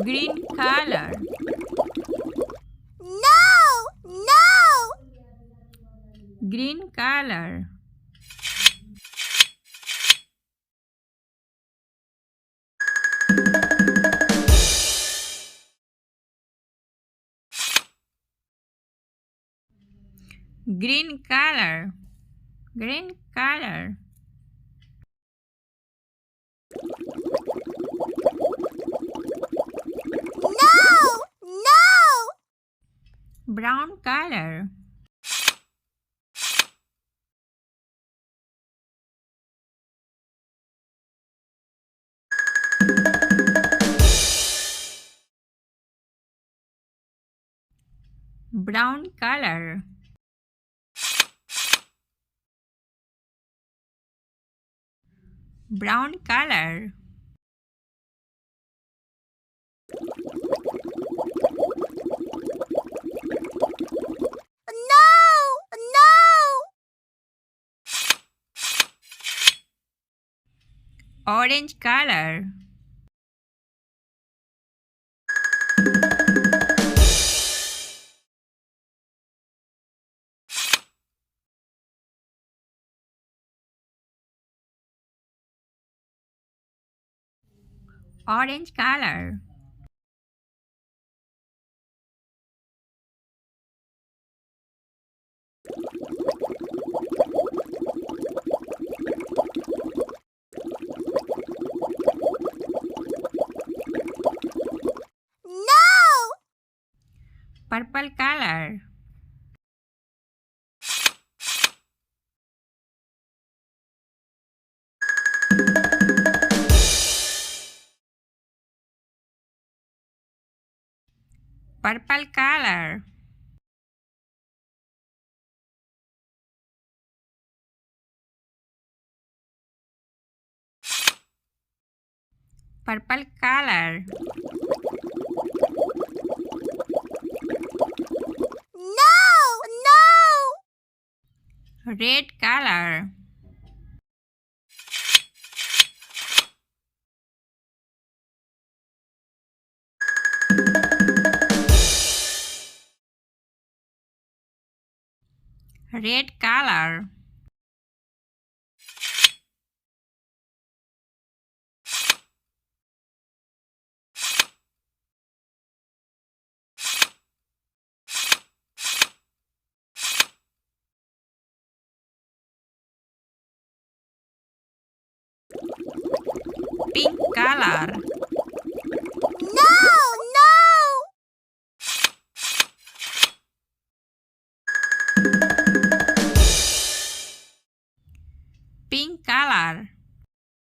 green color, No! green color, green color, green color, No! brown color, brown color, brown color, No! orange color, orange color, No! purple color, purple color, purple color, No! red color, red color, pink color, No! pink color,